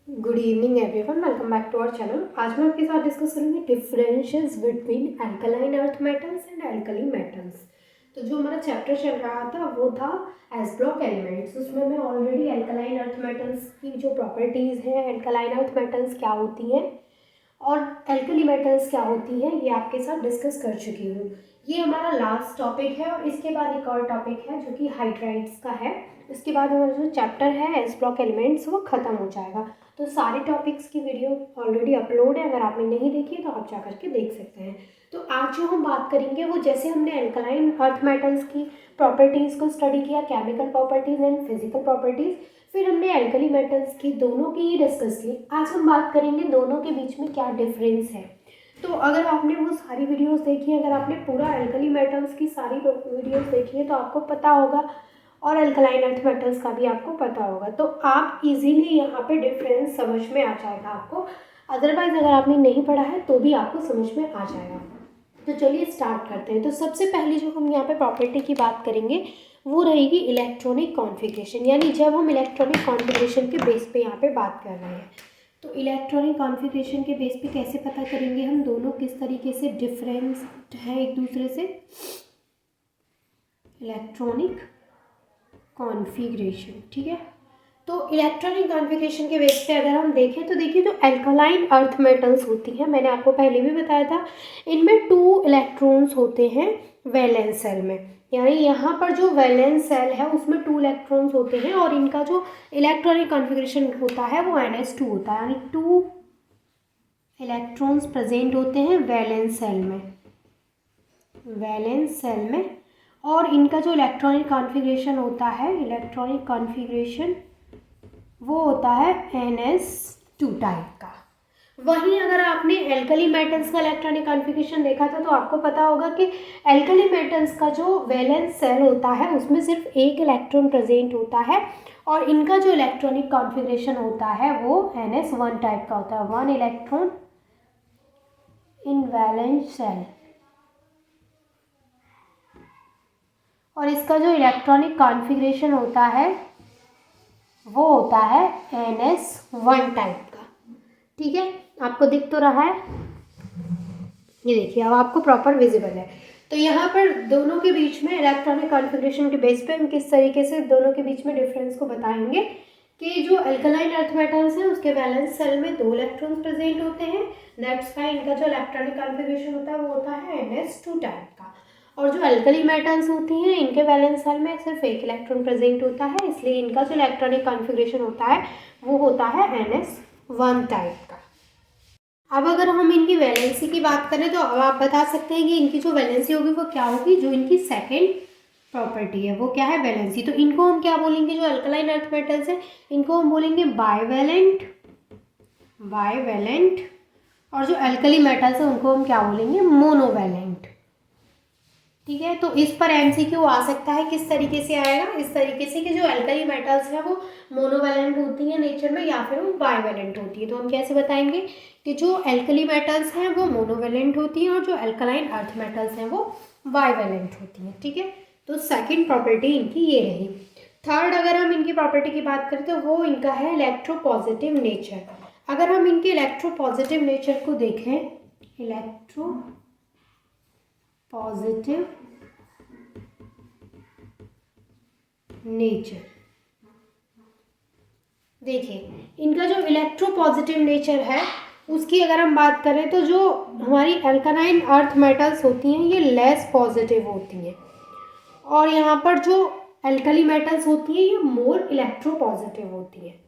Good evening everyone, welcome back to our channel. आज मैं आपके साथ डिस्कस करूंगी differentials between alkaline earth metals and alkali metals. तो जो हमारा चैप्टर चल रहा था वो था एस ब्लॉक एलिमेंट्स। उसमें मैं ऑलरेडी एल्कलाइन अर्थ मेटल्स की जो प्रॉपर्टीज़ हैं, एल्कलाइन अर्थ मेटल्स क्या होती हैं और एल्कली मेटल्स क्या होती हैं, ये आपके साथ डिस्कस कर चुकी हूँ। ये हमारा लास्ट टॉपिक है और इसके बाद एक और टॉपिक है जो कि हाइड्राइड्स का है। इसके बाद हमारा जो चैप्टर है एस ब्लॉक एलिमेंट्स वो ख़त्म हो जाएगा। तो सारे टॉपिक्स की वीडियो ऑलरेडी अपलोड है, अगर आपने नहीं देखी तो आप जा करके देख सकते हैं। तो आज जो हम बात करेंगे वो जैसे हमने एल्कलाइन अर्थ मेटल्स की प्रॉपर्टीज़ को स्टडी किया, chemical properties and physical properties, फिर हमने एल्कली मेटल्स की दोनों की ही डिस्कस की। आज हम बात करेंगे दोनों के बीच में क्या डिफरेंस है। तो अगर आपने वो सारी वीडियोस देखी है, अगर आपने पूरा एल्कली मेटल्स की सारी वीडियोस देखी है तो आपको पता होगा, और एल्कलाइन अर्थ मेटल्स का भी आपको पता होगा, तो आप इजीली यहाँ पे डिफरेंस समझ में आ जाएगा आपको। अदरवाइज अगर आपने नहीं पढ़ा है तो भी आपको समझ में आ जाएगा। तो चलिए स्टार्ट करते हैं। तो सबसे पहले जो हम यहाँ पे प्रॉपर्टी की बात करेंगे वो रहेगी इलेक्ट्रॉनिक कॉन्फ़िगरेशन, यानी जब हम इलेक्ट्रॉनिक कॉन्फ़िगरेशन के बेस पे यहाँ पे बात कर रहे हैं तो इलेक्ट्रॉनिक कॉन्फ़िगरेशन के बेस पे कैसे पता करेंगे हम दोनों किस तरीके से डिफरेंस है एक दूसरे से। इलेक्ट्रॉनिक कॉन्फ़िगरेशन, ठीक है। तो इलेक्ट्रॉनिक कॉन्फ़िगरेशन के बेस पे अगर हम देखें तो देखिए जो एल्कलाइन अर्थ मेटल्स होती हैं, मैंने आपको पहले भी बताया था, इनमें 2 इलेक्ट्रॉन्स होते हैं वैलेंस सेल में। यानी यहाँ पर जो वैलेंस सेल है उसमें 2 इलेक्ट्रॉन्स होते हैं और इनका जो इलेक्ट्रॉनिक कॉन्फ़िगरेशन होता है वो NS2 होता है, यानी 2 इलेक्ट्रॉन्स प्रेजेंट होते हैं वैलेंस सेल में, वैलेंस सेल में। और इनका जो इलेक्ट्रॉनिक कॉन्फ़िगरेशन होता है, इलेक्ट्रॉनिक कॉन्फ़िगरेशन वो होता है NS2 टाइप का। वहीं अगर आपने एल्कली मेटल्स का इलेक्ट्रॉनिक कॉन्फ़िगरेशन देखा था तो आपको पता होगा कि एल्कली मेटल्स का जो वैलेंस सेल होता है उसमें सिर्फ एक इलेक्ट्रॉन प्रेजेंट होता है और इनका जो इलेक्ट्रॉनिक कॉन्फ़िगरेशन होता है वो NS1 टाइप का होता है, 1 इलेक्ट्रॉन इन वैलेंस सेल। और इसका जो इलेक्ट्रॉनिक कॉन्फ़िगरेशन होता है वो होता है NS1 टाइप का, ठीक है। आपको दिख तो रहा है, ये देखिए अब आपको प्रॉपर विजिबल है। तो यहाँ पर दोनों के बीच में इलेक्ट्रॉनिक कॉन्फ़िगरेशन के बेस पे हम किस तरीके से दोनों के बीच में डिफरेंस को बताएंगे कि जो एल्कलाइन अर्थ मेटल्स हैं उसके वैलेंस सेल में 2 इलेक्ट्रॉन्स प्रेजेंट होते हैं, दैट्स वाई इनका जो इलेक्ट्रॉनिक कॉन्फ़िगरेशन होता है वो होता है NS2 टाइप का। और जो एल्कली मेटल्स होती हैं इनके वैलेंस सेल में सिर्फ एक इलेक्ट्रॉन प्रेजेंट होता है, इसलिए इनका जो इलेक्ट्रॉनिक कॉन्फ़िगरेशन होता है वो होता है NS1 टाइप का। अब अगर हम इनकी वैलेंसी की बात करें तो अब आप बता सकते हैं कि इनकी जो वैलेंसी होगी वो क्या होगी। जो इनकी सेकेंड प्रॉपर्टी है वो क्या है, वैलेंसी। तो इनको हम क्या बोलेंगे, जो अल्कलाइन अर्थ मेटल्स है इनको हम बोलेंगे बाइवैलेंट, बाइवैलेंट। और जो एल्कली मेटल्स है उनको हम क्या बोलेंगे, मोनोवैलेंट, ठीक है। तो इस पर MCQ आ सकता है, किस तरीके से आएगा, इस तरीके से कि जो एल्कली मेटल्स है वो मोनोवैलेंट होती है नेचर में या फिर वो बाइवैलेंट होती है। तो हम कैसे बताएंगे कि जो एल्कली मेटल्स हैं वो मोनोवैलेंट होती हैं और जो एल्कलाइन अर्थ मेटल्स हैं वो बाइवैलेंट होती हैं, ठीक है। तो सेकंड प्रॉपर्टी इनकी ये रही। थर्ड अगर हम इनकी प्रॉपर्टी की बात करें तो वो इनका है इलेक्ट्रोपॉजिटिव नेचर। अगर हम इनके इलेक्ट्रोपॉजिटिव नेचर को देखें, इलेक्ट्रो पॉजिटिव नेचर, देखिए इनका जो इलेक्ट्रोपॉजिटिव नेचर है उसकी अगर हम बात करें तो जो हमारी एल्कलाइन अर्थ मेटल्स होती हैं ये लेस पॉजिटिव होती हैं और यहाँ पर जो एल्कली मेटल्स होती हैं ये मोर इलेक्ट्रोपॉजिटिव होती हैं,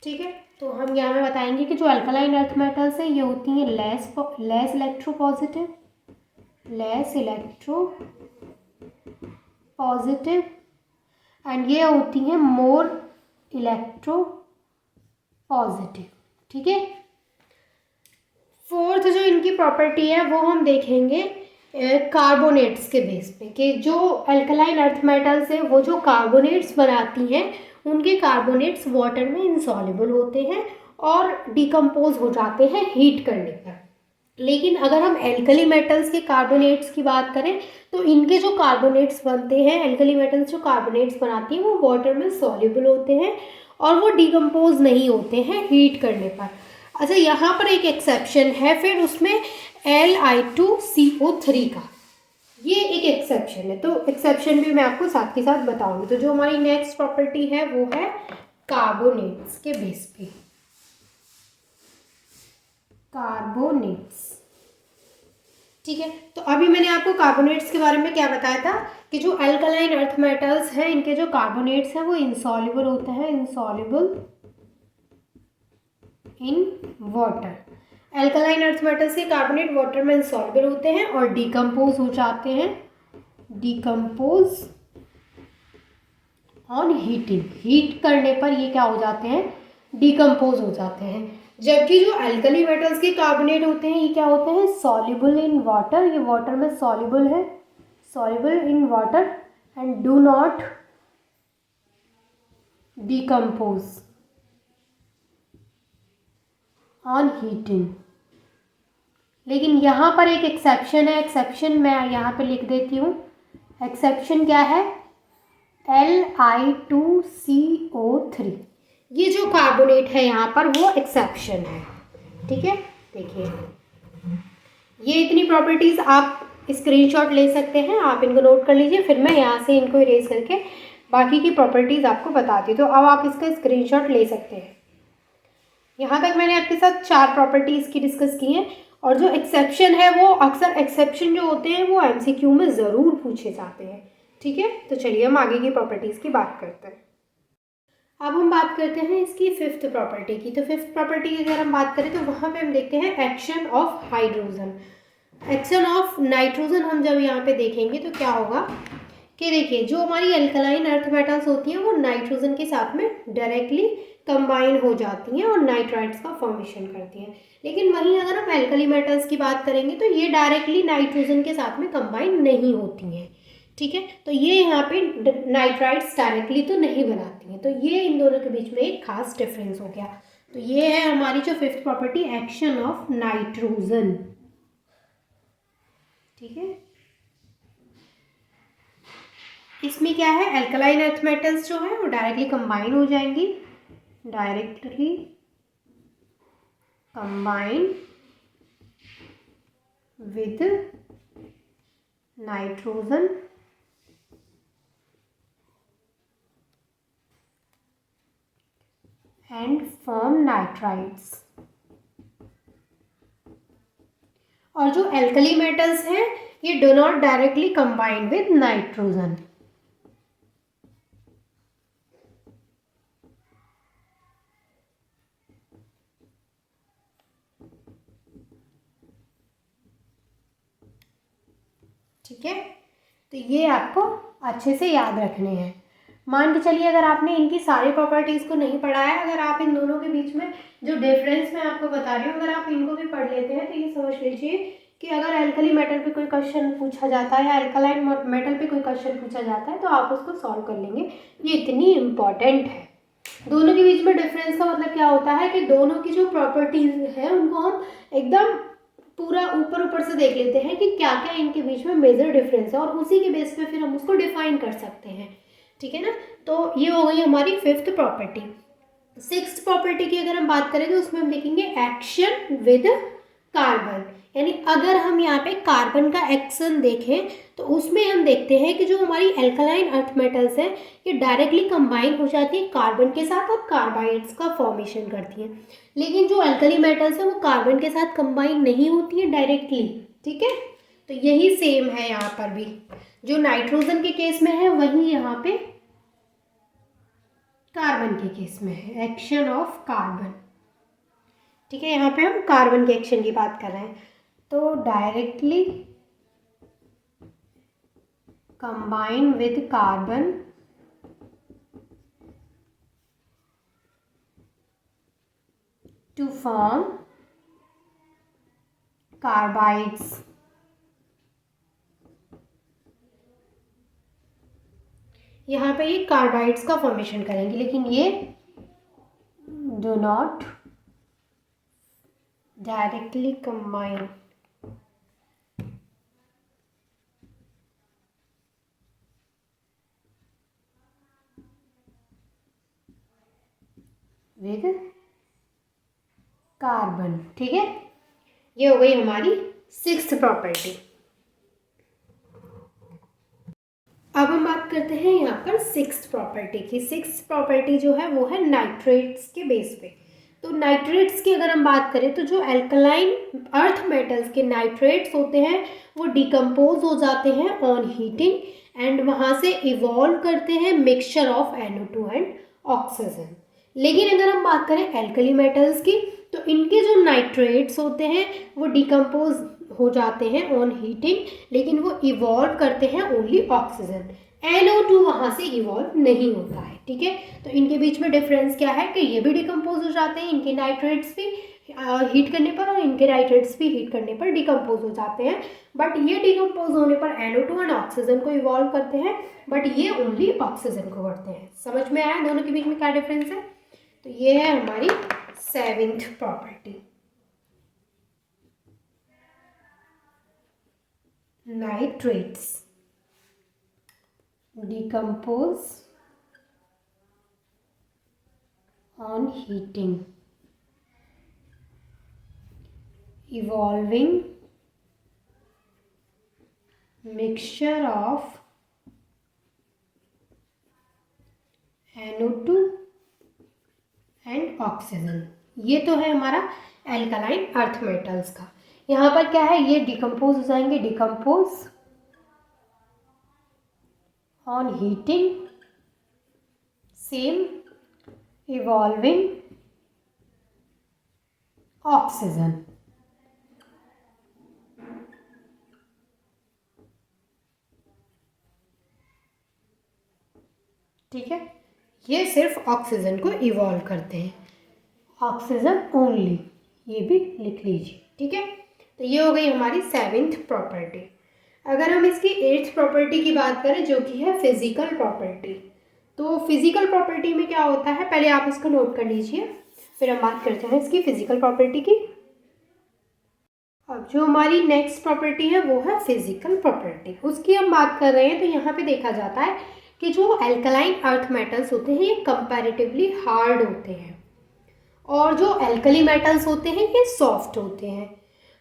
ठीक है। तो हम यहाँ पे बताएंगे कि जो एल्कलाइन अर्थ मेटल्स हैं ये होती हैं less electropositive, less electro positive, and ये होती हैं मोर इलेक्ट्रो पॉजिटिव, ठीक है। फोर्थ जो इनकी प्रॉपर्टी है वो हम देखेंगे कार्बोनेट्स के बेस पे, कि जो एल्कलाइन अर्थ मेटल्स है वो जो कार्बोनेट्स बनाती हैं उनके कार्बोनेट्स वाटर में इंसॉल्युबल होते हैं और डिकम्पोज हो जाते हैं हीट करने पर। लेकिन अगर हम एल्कली मेटल्स के कार्बोनेट्स की बात करें तो इनके जो कार्बोनेट्स बनते हैं, एल्कली मेटल्स जो कार्बोनेट्स बनाती हैं वो वाटर में सॉल्युबल होते हैं और वो डिकम्पोज नहीं होते हैं हीट करने पर। अच्छा, यहाँ पर एक एक्सेप्शन है फिर उसमें Li2CO3 का, ये एक एक्सेप्शन है, तो एक्सेप्शन भी मैं आपको साथ के साथ बताऊंगी। तो जो हमारी नेक्स्ट प्रॉपर्टी है वो है कार्बोनेट्स के बेस पे, कार्बोनेट्स। ठीक है, तो अभी मैंने आपको कार्बोनेट्स के बारे में क्या बताया था कि जो अल्कलाइन अर्थ मेटल्स हैं इनके जो कार्बोनेट्स हैं वो इनसॉल्युबल होते हैं, insoluble in water. Alkaline earth metals के कार्बोनेट वाटर में इनसॉल्युबल होते हैं और डिकम्पोज हो जाते हैं, डिकम्पोज ऑन हीटिंग, हीट करने पर ये क्या हो जाते हैं, डिकम्पोज हो जाते हैं। जबकि जो अल्कली मेटल्स के कार्बोनेट होते हैं ये क्या होते हैं, सॉल्युबल इन वाटर, ये वाटर में सॉल्युबल है, soluble in water and do not decompose on heating. लेकिन यहाँ पर एक एक्सेप्शन है, एक्सेप्शन मैं यहाँ पे लिख देती हूँ। एक्सेप्शन क्या है, Li2CO3, ये जो कार्बोनेट है यहाँ पर वो एक्सेप्शन है। ठीक है, देखिए ये इतनी प्रॉपर्टीज आप स्क्रीनशॉट ले सकते हैं, आप इनको नोट कर लीजिए, फिर मैं यहाँ से इनको इरेज करके बाकी की प्रॉपर्टीज आपको बताती हूँ। तो अब आप इसका स्क्रीनशॉट ले सकते हैं। यहाँ तक मैंने आपके साथ 4 प्रॉपर्टीज की डिस्कस की हैं, और जो एक्सेप्शन है वो अक्सर एक्सेप्शन जो होते हैं वो एमसीक्यू में ज़रूर पूछे जाते हैं। ठीक है, तो चलिए हम आगे की प्रॉपर्टीज़ की बात करते हैं। अब हम बात करते हैं इसकी 5th प्रॉपर्टी की। तो 5th प्रॉपर्टी की अगर हम बात करें तो वहाँ पे हम देखते हैं action of hydrogen, action of nitrogen. हम जब यहाँ पे देखेंगे तो क्या होगा कि देखिए जो हमारी अल्कलाइन अर्थ मेटल्स होती हैं वो नाइट्रोजन के साथ में डायरेक्टली कंबाइन हो जाती हैं और नाइट्राइड्स का फॉर्मेशन करती हैं। लेकिन वहीं अगर हम एल्कली मेटल्स की बात करेंगे तो ये डायरेक्टली नाइट्रोजन के साथ में कंबाइन नहीं होती हैं। ठीक है, तो ये यहाँ पे नाइट्राइड्स डायरेक्टली तो नहीं बनाती हैं, तो ये इन दोनों के बीच में एक खास डिफरेंस हो गया। तो ये है हमारी जो 5th property, action of nitrogen. ठीक है, इसमें क्या है, अल्कलाइन अर्थ मेटल्स जो है वो डायरेक्टली कंबाइन हो जाएंगी, directly combine with nitrogen and form nitrides. और जो एल्कली मेटल्स हैं ये do not directly combine with nitrogen. ठीक है, तो ये आपको अच्छे से याद रखने हैं। मान के चलिए अगर आपने इनकी सारी प्रॉपर्टीज़ को नहीं पढ़ा है, अगर आप इन दोनों के बीच में जो डिफरेंस मैं आपको बता रही हूँ अगर आप इनको भी पढ़ लेते हैं तो ये समझ लीजिए कि अगर एल्कली मेटल पे कोई क्वेश्चन पूछा जाता है या अल्कलाइन मेटल पे कोई क्वेश्चन पूछा जाता है तो आप उसको सॉल्व कर लेंगे। ये इतनी इम्पॉर्टेंट है। दोनों के बीच में डिफरेंस का मतलब क्या होता है कि दोनों की जो प्रॉपर्टीज़ है उनको हम एकदम पूरा ऊपर ऊपर से देख लेते हैं कि क्या क्या इनके बीच में मेजर डिफरेंस है और उसी के बेस पे फिर हम उसको डिफाइन कर सकते हैं। ठीक है ना, तो ये हो गई हमारी 5th प्रॉपर्टी। 6th प्रॉपर्टी की अगर हम बात करें तो उसमें हम देखेंगे एक्शन विद कार्बन, यानी अगर हम यहाँ पे कार्बन का एक्शन देखें तो उसमें हम देखते हैं कि जो हमारी अल्कलाइन अर्थ मेटल्स हैं ये डायरेक्टली कंबाइन हो जाती है कार्बन के साथ और कार्बाइड्स का फॉर्मेशन करती हैं। लेकिन जो अल्कली मेटल्स हैं वो कार्बन के साथ कंबाइन नहीं होती है डायरेक्टली। ठीक है, तो यही सेम है यहाँ पर भी, जो नाइट्रोजन के केस में है वही यहाँ पे कार्बन के केस में है, एक्शन ऑफ कार्बन। ठीक है, यहाँ पे हम कार्बन के एक्शन की बात कर रहे हैं। तो directly combine with carbon to form carbides. यहाँ पे ये कार्बाइड्स का फॉर्मेशन करेंगे, लेकिन ये do not directly combine with carbon. ठीक है, ये हो गई हमारी 6th प्रॉपर्टी। अब हम बात करते हैं यहाँ पर 6th प्रॉपर्टी की। 6th प्रॉपर्टी जो है वो है नाइट्रेट्स के बेस पे। तो नाइट्रेट्स की अगर हम बात करें तो जो एल्कलाइन अर्थ मेटल्स के नाइट्रेट्स होते हैं वो डिकम्पोज हो जाते हैं ऑन हीटिंग एंड वहाँ से इवॉल्व करते हैं mixture of NO2 and oxygen. लेकिन अगर हम बात करें एल्कली मेटल्स की तो इनके जो नाइट्रेट्स होते हैं वो डिकम्पोज हो जाते हैं ऑन हीटिंग, लेकिन वो इवॉल्व करते हैं ओनली ऑक्सीजन। NO2 वहाँ से इवॉल्व नहीं होता है। ठीक है, तो इनके बीच में डिफरेंस क्या है कि ये भी डिकम्पोज हो जाते हैं, इनके नाइट्रेट्स भी हीट करने पर और इनके नाइट्रेट्स भी हीट करने पर डिकम्पोज हो जाते हैं। बट ये डिकम्पोज होने पर NO2 एंड ऑक्सीजन को इवॉल्व करते हैं, बट ये ओनली ऑक्सीजन को करते हैं। समझ में आया दोनों के बीच में क्या डिफरेंस है? तो ये है हमारी 7th property. Nitrates decompose on heating, evolving mixture of NO2 and oxygen. ये तो है हमारा एल्कलाइन अर्थ मेटल्स का। यहाँ पर क्या है, ये डिकम्पोज हो जाएंगे, decompose on heating, same evolving oxygen। ठीक है, ये सिर्फ ऑक्सीजन को इवॉल्व करते हैं, ऑक्सीजन ओनली, ये भी लिख लीजिए। ठीक है, तो ये हो गई हमारी 7th प्रॉपर्टी। अगर हम इसकी 8th प्रॉपर्टी की बात करें जो कि है फिजिकल प्रॉपर्टी, तो फिजिकल प्रॉपर्टी में क्या होता है, पहले आप इसको नोट कर लीजिए, फिर हम बात करते हैं इसकी फिजिकल प्रॉपर्टी की। अब जो हमारी नेक्स्ट प्रॉपर्टी है वो है फिजिकल प्रॉपर्टी, उसकी हम बात कर रहे हैं। तो यहाँ पे देखा जाता है कि जो एल्कलाइन अर्थ मेटल्स होते हैं ये कंपैरेटिवली हार्ड होते हैं और जो एल्कली मेटल्स होते हैं ये सॉफ्ट होते हैं।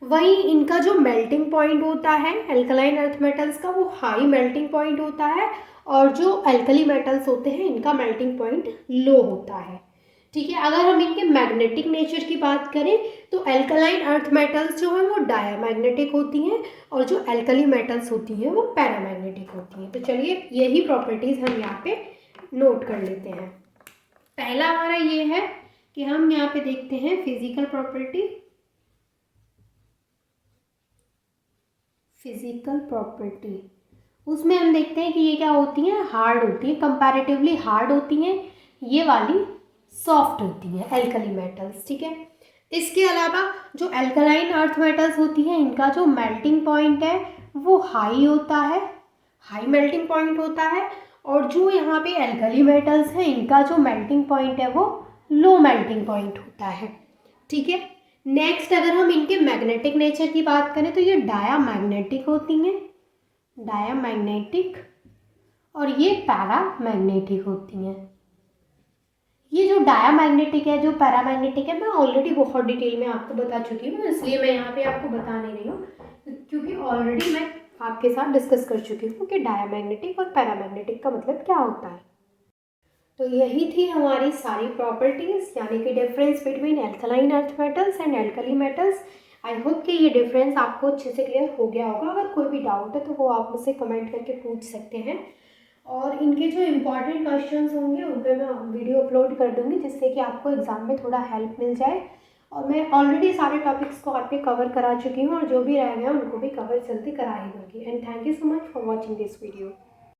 वहीं इनका जो मेल्टिंग पॉइंट होता है एल्कलाइन अर्थ मेटल्स का वो हाई मेल्टिंग पॉइंट होता है और जो एल्कली मेटल्स होते हैं इनका मेल्टिंग पॉइंट लो होता है। ठीक है, अगर हम इनके मैग्नेटिक नेचर की बात करें तो एल्कलाइन अर्थ मेटल्स जो हैं वो डायामैग्नेटिक होती हैं और जो एल्कली मेटल्स होती हैं वो पैरामैग्नेटिक होती हैं। तो चलिए यही प्रॉपर्टीज़ हम यहाँ पे नोट कर लेते हैं। पहला हमारा ये है कि हम यहाँ पे देखते हैं फिजिकल प्रॉपर्टी। फिजिकल प्रॉपर्टी उसमें हम देखते हैं कि ये क्या होती हैं, हार्ड होती हैं, कंपैरेटिवली हार्ड होती हैं, ये वाली सॉफ्ट होती हैं एल्कली मेटल्स। ठीक है, इसके अलावा जो एल्कलाइन अर्थ मेटल्स होती हैं इनका जो मेल्टिंग पॉइंट है वो हाई होता है, हाई मेल्टिंग पॉइंट होता है, और जो यहाँ पे एल्कली मेटल्स हैं इनका जो मेल्टिंग पॉइंट है वो लो मेल्टिंग पॉइंट होता है। ठीक है, नेक्स्ट अगर हम इनके मैग्नेटिक नेचर की बात करें तो ये डायामैग्नेटिक होती हैं, डायामैग्नेटिक, और ये पैरामैग्नेटिक होती हैं। ये जो डायामैग्नेटिक है, जो पैरामैग्नेटिक है, मैं ऑलरेडी बहुत डिटेल में आपको बता चुकी हूँ, इसलिए मैं यहाँ पे आपको बता नहीं रही हूँ क्योंकि ऑलरेडी मैं आपके साथ डिस्कस कर चुकी हूँ कि डायामैग्नेटिक और पैरामैग्नेटिक का मतलब क्या होता है। तो यही थी हमारी सारी प्रॉपर्टीज़, यानी कि difference between alkaline earth metals and alkali metals. I hope कि ये डिफरेंस आपको अच्छे से क्लियर हो गया होगा। अगर कोई भी डाउट है तो वो आप मुझसे कमेंट करके पूछ सकते हैं, और इनके जो इम्पॉर्टेंट क्वेश्चंस होंगे उन पर मैं वीडियो अपलोड कर दूँगी जिससे कि आपको एग्ज़ाम में थोड़ा हेल्प मिल जाए। और मैं ऑलरेडी सारे टॉपिक्स को आप पे कवर करा चुकी हूँ और जो भी रह गए हैं उनको भी कवर जल्दी करा ही दूँगी। And thank you so much for watching this video.